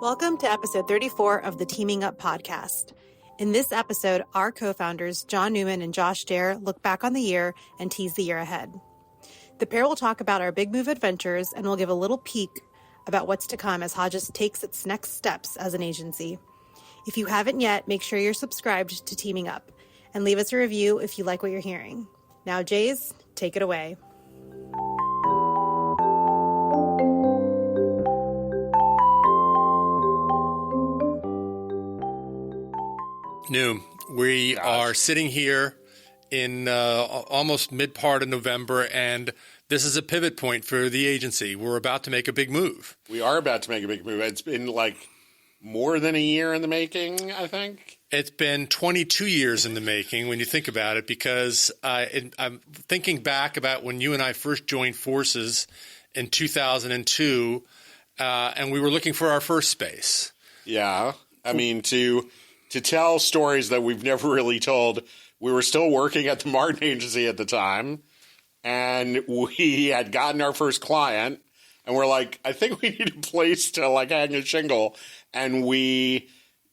Welcome to episode 34 of the Teaming Up podcast. In this episode, our co-founders, John Newman and Josh Dare, look back on the year and tease the year ahead. The pair will talk about our big move adventures and will give a little peek about what's to come as Hodges takes its next steps as an agency. If you haven't yet, make sure you're subscribed to Teaming Up and leave us a review if you like what you're hearing. Now, Jays, take it away. We are sitting here in almost mid-part of November, and this is a pivot point for the agency. We're about to make a big move. We are about to make a big move. It's been like more than a year in the making, I think. It's been 22 years in the making when you think about it, because I'm thinking back about when you and I first joined forces in 2002, and we were looking for our first space. Yeah. I mean, to tell stories that we've never really told, we were still working at the Martin Agency at the time, and we had gotten our first client, and we're like, I think we need a place to like hang a shingle, and we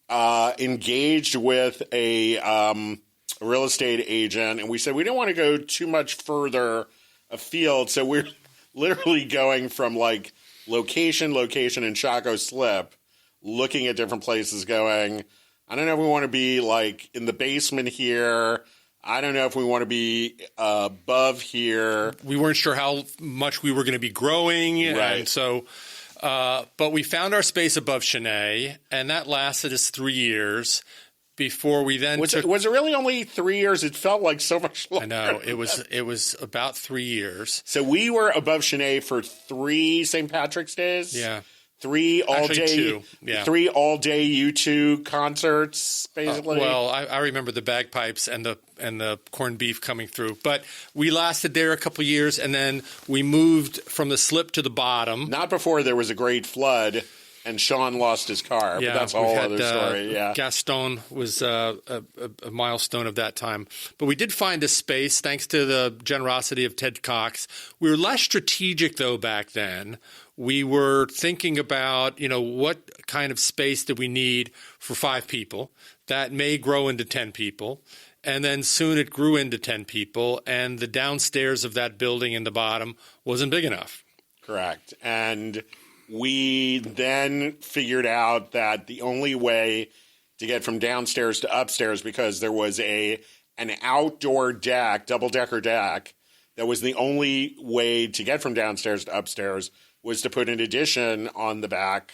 engaged with a real estate agent, and we said we didn't want to go too much further afield, so we're literally going from like location in Chaco Slip, looking at different places going, I don't know if we want to be like in the basement here. I don't know if we want to be above here. We weren't sure how much we were going to be growing. Right. And so, but we found our space above Cheney, and that lasted us 3 years before we then was it really only 3 years? It felt like so much longer. I know. It was about 3 years. So we were above Cheney for 3 St. Patrick's Days. Yeah. 3 all-day U2 concerts, basically. I remember the bagpipes and the corned beef coming through. But we lasted there a couple of years, and then we moved from the slip to the bottom. Not before there was a great flood and Sean lost his car, but that's a whole other story. Yeah. Gaston was a milestone of that time. But we did find a space, thanks to the generosity of Ted Cox. We were less strategic, though, back then. We were thinking about, what kind of space do we need for 5 people? That may grow into 10 people. And then soon it grew into 10 people, and the downstairs of that building in the bottom wasn't big enough. Correct. And we then figured out that the only way to get from downstairs to upstairs, because there was an outdoor deck, double-decker deck, that was the only way to get from downstairs to upstairs, was to put an addition on the back,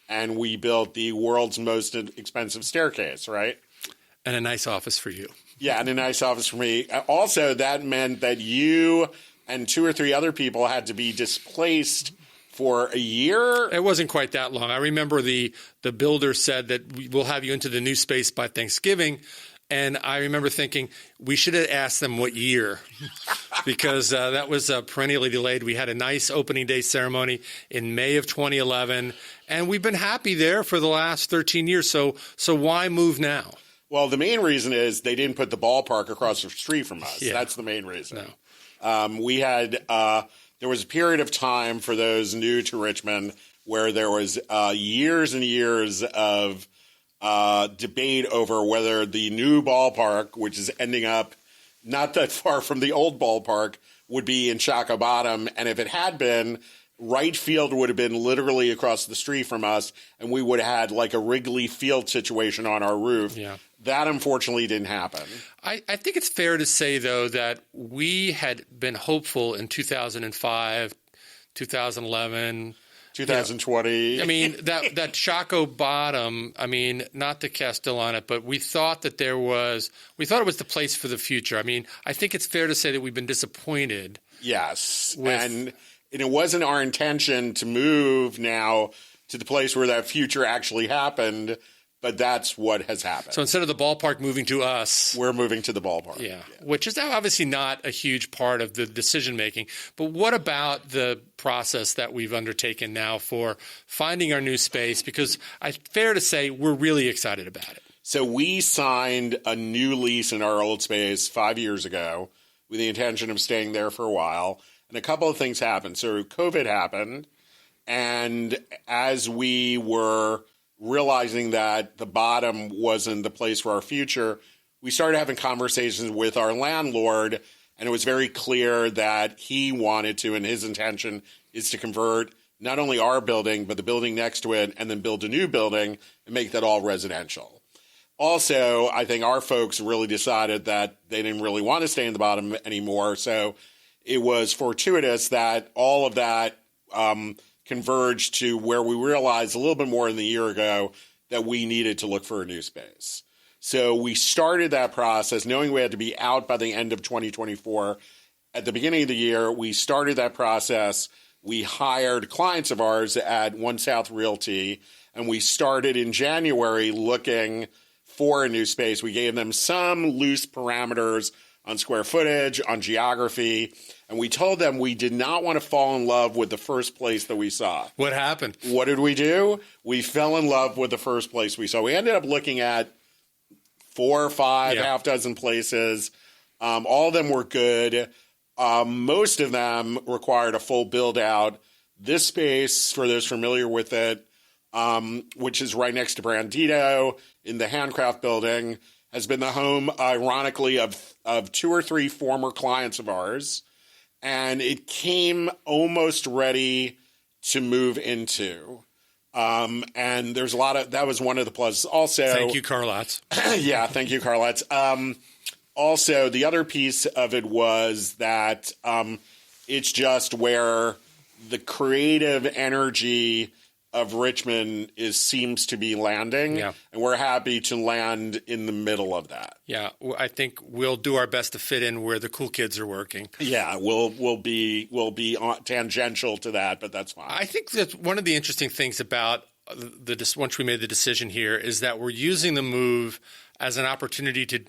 and we built the world's most expensive staircase, right? And a nice office for you. Yeah, and a nice office for me. Also, that meant that you and 2 or 3 other people had to be displaced for a year. It wasn't quite that long. I remember the builder said that we'll have you into the new space by Thanksgiving. And I remember thinking we should have asked them what year, because that was perennially delayed. We had a nice opening day ceremony in May of 2011, and we've been happy there for the last 13 years. So why move now? Well, the main reason is they didn't put the ballpark across the street from us. Yeah. That's the main reason. No. We had there was a period of time for those new to Richmond where there was years and years of debate over whether the new ballpark, which is ending up not that far from the old ballpark, would be in Chaco Bottom. And if it had been, right field would have been literally across the street from us, and we would have had like a Wrigley Field situation on our roof. Yeah. That unfortunately didn't happen. I think it's fair to say, though, that we had been hopeful in 2005, 2011, 2020. I mean, that Chaco Bottom, not to cast still on it, but we thought that it was the place for the future. I mean, I think it's fair to say that we've been disappointed. Yes. And it wasn't our intention to move now to the place where that future actually happened, but that's what has happened. So instead of the ballpark moving to us, we're moving to the ballpark. Yeah, which is obviously not a huge part of the decision-making. But what about the process that we've undertaken now for finding our new space? Because it's fair to say we're really excited about it. So we signed a new lease in our old space 5 years ago with the intention of staying there for a while. And a couple of things happened. So COVID happened, and as we were realizing that the bottom wasn't the place for our future, we started having conversations with our landlord, and it was very clear that he wanted to, and his intention is to convert not only our building, but the building next to it, and then build a new building and make that all residential. Also, I think our folks really decided that they didn't really want to stay in the bottom anymore, so it was fortuitous that all of that converged to where we realized a little bit more than a year ago that we needed to look for a new space. So we started that process knowing we had to be out by the end of 2024. At the beginning of the year, we started that process. We hired clients of ours at One South Realty, and we started in January looking for a new space. We gave them some loose parameters on square footage, on geography, and we told them we did not want to fall in love with the first place that we saw. What happened? What did we do? We fell in love with the first place we saw. We ended up looking at 4 or 5, half dozen places. All of them were good. Most of them required a full build out. This space, for those familiar with it, which is right next to Brandito in the Handcraft building, has been the home, ironically, of 2 or 3 former clients of ours. And it came almost ready to move into. And there's a lot of, that was one of the pluses. Also, thank you, Carlots. Yeah, thank you, Carlots. Also, the other piece of it was that it's just where the creative energy of Richmond seems to be landing, and we're happy to land in the middle of that. Yeah, I think we'll do our best to fit in where the cool kids are working. Yeah, we'll be tangential to that, but that's fine. I think that one of the interesting things about once we made the decision here is that we're using the move as an opportunity to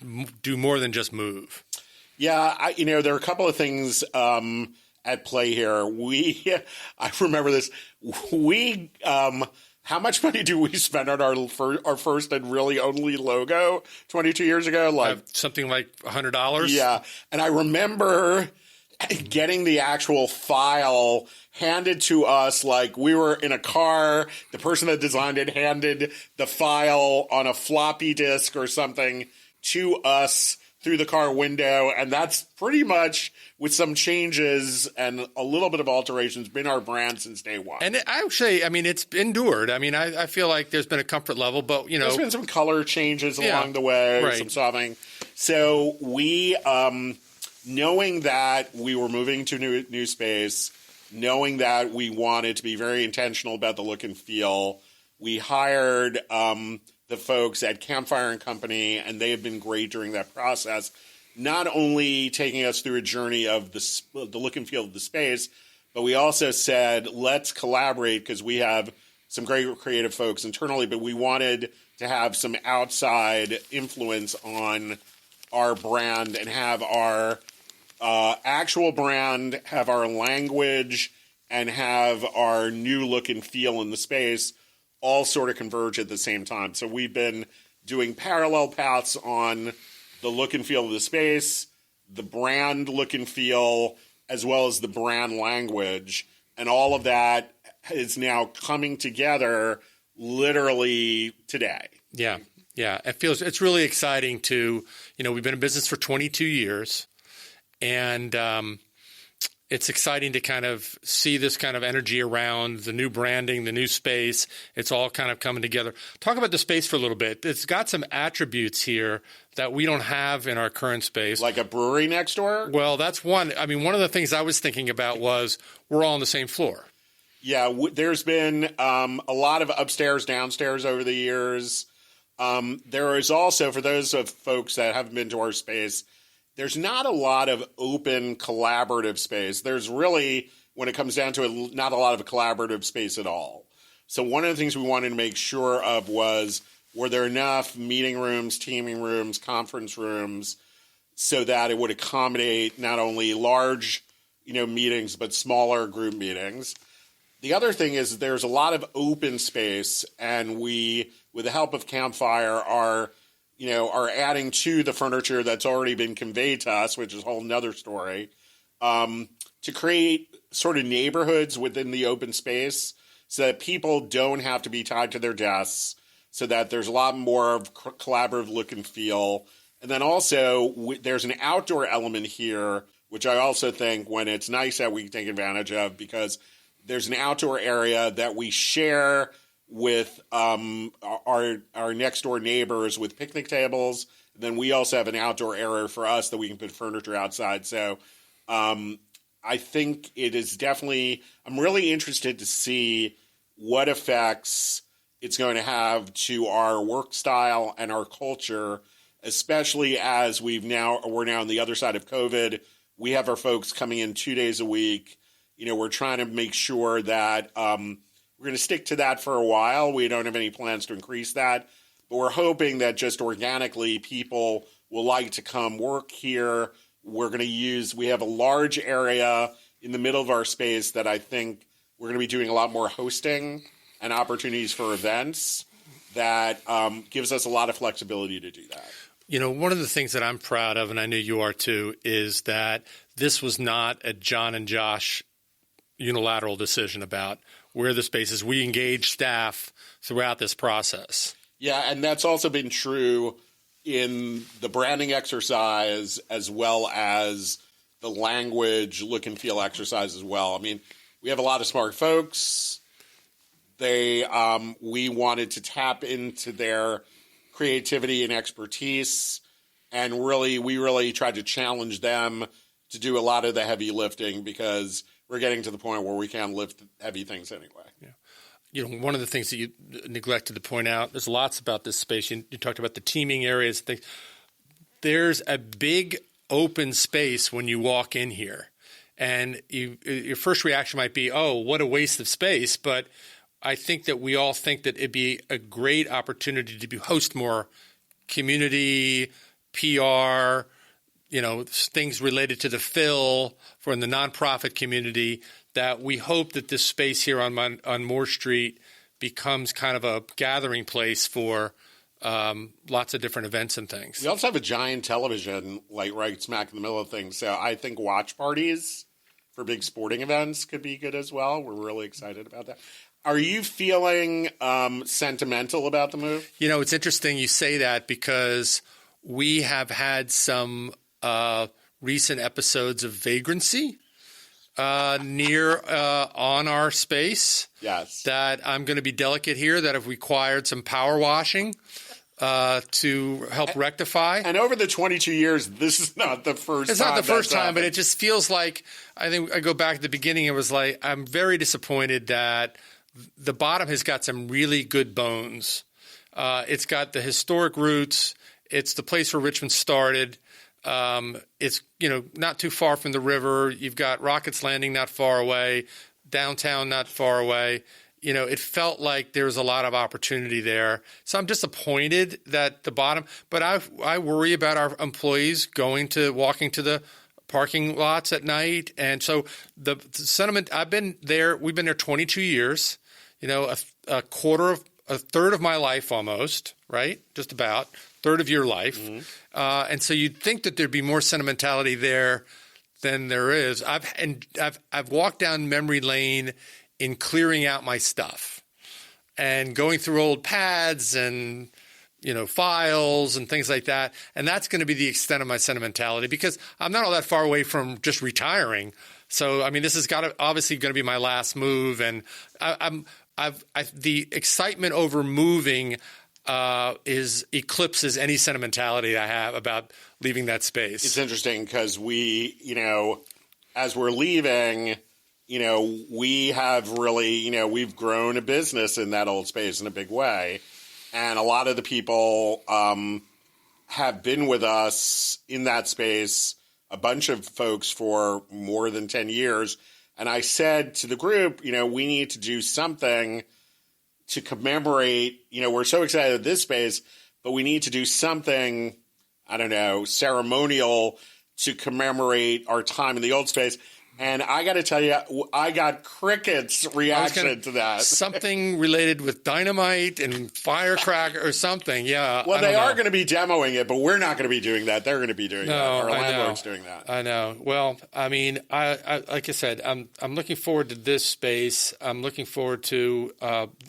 do more than just move. Yeah, there are a couple of things at play here. I remember this. How much money do we spend on our first and really only logo 22 years ago? Like something like $100. Yeah, and I remember getting the actual file handed to us like we were in a car. The person that designed it handed the file on a floppy disk or something to us through the car window, and that's pretty much, with some changes and a little bit of alterations, been our brand since day one. And it's endured. I feel like there's been a comfort level, but, there's been some color changes along the way, some softening. So we, knowing that we were moving to new space, knowing that we wanted to be very intentional about the look and feel, we hired the folks at Campfire and Company, and they have been great during that process, not only taking us through a journey of the look and feel of the space, but we also said, let's collaborate, because we have some great creative folks internally, but we wanted to have some outside influence on our brand and have our actual brand, have our language, and have our new look and feel in the space all sort of converge at the same time. So we've been doing parallel paths on the look and feel of the space, the brand look and feel, as well as the brand language. And all of that is now coming together literally today. Yeah. It's really exciting to, we've been in business for 22 years, and it's exciting to kind of see this kind of energy around the new branding, the new space. It's all kind of coming together. Talk about the space for a little bit. It's got some attributes here that we don't have in our current space. Like a brewery next door? Well, that's one. One of the things I was thinking about was we're all on the same floor. Yeah, there's been a lot of upstairs, downstairs over the years. There is also, for those of folks that haven't been to our space, there's not a lot of open collaborative space. There's really, when it comes down to it, not a lot of collaborative space at all. So one of the things we wanted to make sure of was, were there enough meeting rooms, teaming rooms, conference rooms, so that it would accommodate not only large, meetings, but smaller group meetings. The other thing is there's a lot of open space, and we, with the help of Campfire, are adding to the furniture that's already been conveyed to us, which is a whole nother story, to create sort of neighborhoods within the open space so that people don't have to be tied to their desks. so that there's a lot more of collaborative look and feel. And then also there's an outdoor element here, which I also think when it's nice that we can take advantage of, because there's an outdoor area that we share with our next door neighbors with picnic tables. Then we also have an outdoor area for us that we can put furniture outside. So I think it is definitely, I'm really interested to see what effects it's going to have to our work style and our culture, especially as we're now on the other side of COVID. We have our folks coming in 2 days a week. We're trying to make sure that we're going to stick to that for a while. We don't have any plans to increase that, but we're hoping that just organically people will like to come work here. We have a large area in the middle of our space that I think we're going to be doing a lot more hosting and opportunities for events that gives us a lot of flexibility to do that. One of the things that I'm proud of, and I know you are too, is that this was not a John and Josh unilateral decision about where the space is. We engaged staff throughout this process. Yeah, and that's also been true in the branding exercise as well as the language, look and feel exercise as well. I mean, we have a lot of smart folks. We wanted to tap into their creativity and expertise, and we really tried to challenge them to do a lot of the heavy lifting, because we're getting to the point where we can't lift heavy things anyway. Yeah. One of the things that you neglected to point out, there's lots about this space. You talked about the teaming areas. There's a big open space when you walk in here. And your first reaction might be, oh, what a waste of space. But I think that we all think that it'd be a great opportunity to host more community, PR, things related to the Phil for in the nonprofit community, that we hope that this space here on Moore Street becomes kind of a gathering place for lots of different events and things. We also have a giant television right smack in the middle of things. So I think watch parties for big sporting events could be good as well. We're really excited about that. Are you feeling sentimental about the move? It's interesting you say that, because we have had some recent episodes of vagrancy near on our space. Yes. That I'm going to be delicate here, that have required some power washing to help rectify. And over the 22 years, this is not the first time. It's not the first time, happened. but it just feels like, I think I go back to the beginning, it was like, I'm very disappointed that the bottom has got some really good bones. It's got the historic roots. It's the place where Richmond started. It's, not too far from the river. You've got Rockets Landing not far away, downtown not far away. It felt like there was a lot of opportunity there. So I'm disappointed that the bottom, but I worry about our employees walking to the parking lots at night. And so the sentiment, we've been there 22 years, a third of my life almost, right? Just about third of your life. Mm-hmm. And so you'd think that there'd be more sentimentality there than there is. I've walked down memory lane in clearing out my stuff and going through old pads and, files and things like that. And that's going to be the extent of my sentimentality, because I'm not all that far away from just retiring. So, this is obviously going to be my last move. And the excitement over moving eclipses any sentimentality I have about leaving that space. It's interesting because we, as we're leaving, we have really, we've grown a business in that old space in a big way. And a lot of the people have been with us in that space, a bunch of folks for more than 10 years. And I said to the group, we need to do something to commemorate, we're so excited at this space, but we need to do something, ceremonial to commemorate our time in the old space. And I got to tell you, I got crickets reaction to that. Something related with dynamite and firecracker or something. Yeah. Well, they are going to be demoing it, but we're not going to be doing that. They're going to be doing that. Our landlord's doing that. I know. Well, I mean, I like I said, I'm looking forward to this space. I'm looking forward to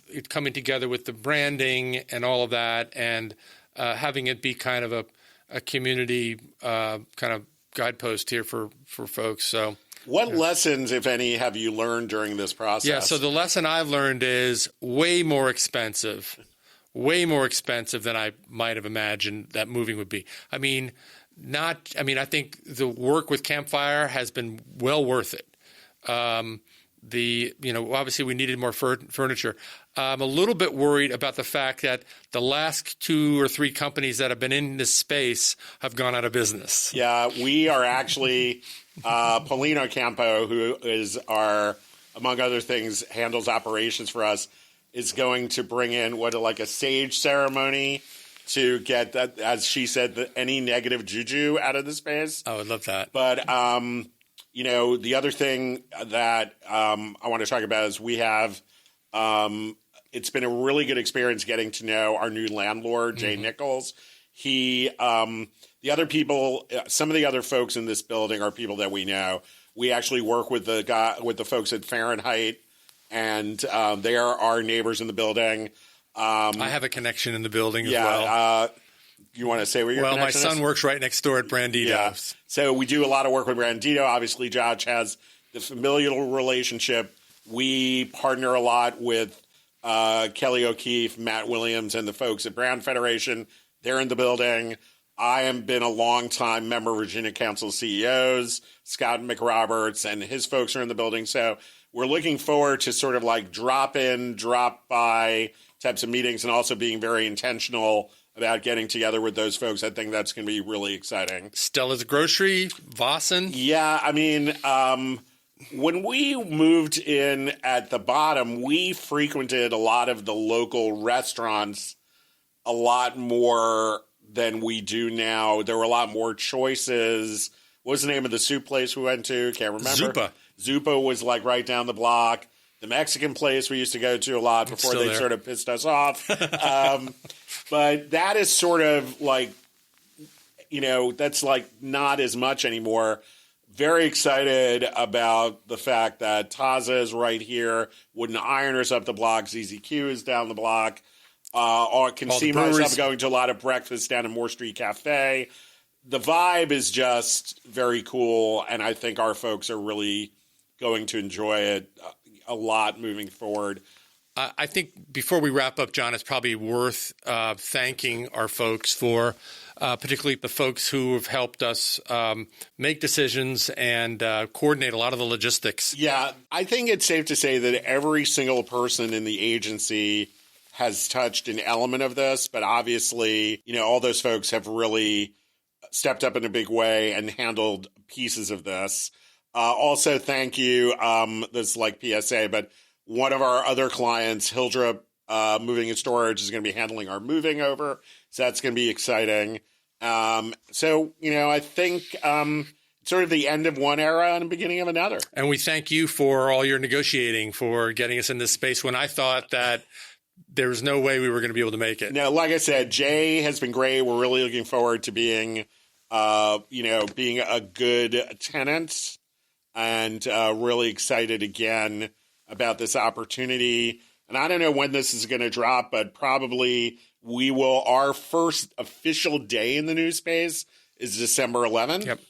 it coming together with the branding and all of that, and having it be kind of a community kind of guidepost here for folks. So. What lessons, if any, have you learned during this process? Yeah, so the lesson I've learned is way more expensive than I might have imagined that moving would be. I I think the work with Campfire has been well worth it. Obviously we needed more furniture. I'm a little bit worried about the fact that the last 2 or 3 companies that have been in this space have gone out of business. Yeah, we are actually Paulino Campo, who is our, among other things, handles operations for us, is going to bring in a sage ceremony to get that, as she said, any negative juju out of the space. I would love that. But the other thing that I want to talk about is we have it's been a really good experience getting to know our new landlord, Jay Nichols. He, the other people, some of the other folks in this building are people that we know. We actually work with the folks at Fahrenheit, and they are our neighbors in the building. I have a connection in the building as well. You want to say where your connection is? Well, my son works right next door at Brandito. Yeah. So we do a lot of work with Brandito. Obviously, Josh has the familial relationship. We partner a lot with Kelly O'Keefe, Matt Williams, and the folks at Brown Federation. They're in the building. I have been a longtime member of Virginia Council of CEOs. Scott McRoberts and his folks are in the building. So we're looking forward to sort of like drop in, drop by types of meetings, and also being very intentional about getting together with those folks. I think that's going to be really exciting. Stella's Grocery, Vossen. Yeah, I mean, when we moved in at the bottom, we frequented a lot of the local restaurants a lot more than we do now. There were a lot more choices. What was the name of the soup place we went to? Can't remember. Zupa was like right down the block. The Mexican place we used to go to a lot before they sort of pissed us off. But that is sort of like, that's like not as much anymore. Very excited about the fact that Taza is right here. Wooden Ironers up the block. ZZQ is down the block. I can see myself going to a lot of breakfast down at Moore Street Cafe. The vibe is just very cool, and I think our folks are really going to enjoy it a lot moving forward. I think before we wrap up, John, it's probably worth thanking our folks for particularly the folks who have helped us make decisions and coordinate a lot of the logistics. Yeah, I think it's safe to say that every single person in the agency has touched an element of this, but obviously, all those folks have really stepped up in a big way and handled pieces of this. Also, thank you. This is like PSA, but one of our other clients, Hildrop Moving and Storage, is going to be handling our moving over. So that's going to be exciting. I think sort of the end of one era and the beginning of another. And we thank you for all your negotiating, for getting us in this space when I thought that there was no way we were going to be able to make it. No, like I said, Jay has been great. We're really looking forward to being a good tenant, and really excited again about this opportunity. And I don't know when this is going to drop, but probably our first official day in the new space is December 11th. Yep.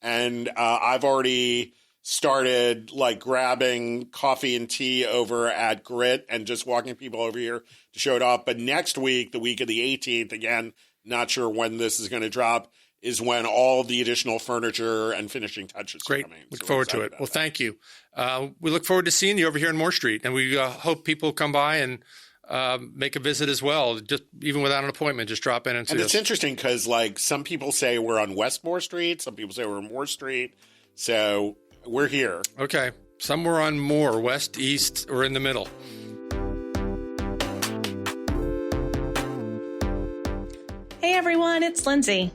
And I've already started like grabbing coffee and tea over at Grit and just walking people over here to show it off. But next week, the week of the 18th, again, not sure when this is going to drop, is when all the additional furniture and finishing touches are coming. Great. Look forward to it. Well, thank you. We look forward to seeing you over here in Moore Street, and we hope people come by and make a visit as well. Just even without an appointment, just drop in and see us. And it's interesting because like some people say we're on West Moore Street, some people say we're on Moore Street. So we're here. Okay. Somewhere on Moore, west, east, or in the middle. Hey everyone, it's Lindsay.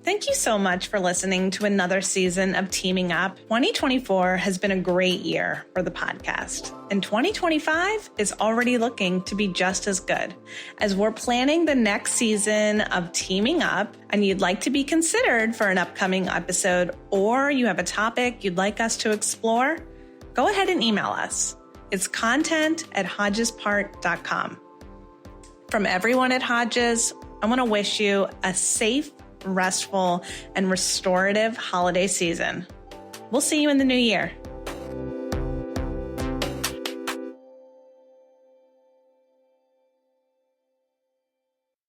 Thank you so much for listening to another season of Teaming Up. 2024 has been a great year for the podcast, and 2025 is already looking to be just as good. As we're planning the next season of Teaming Up, and you'd like to be considered for an upcoming episode, or you have a topic you'd like us to explore, go ahead and email us. It's content@hodgespart.com. From everyone at Hodges, I want to wish you a safe, restful, and restorative holiday season. We'll see you in the new year.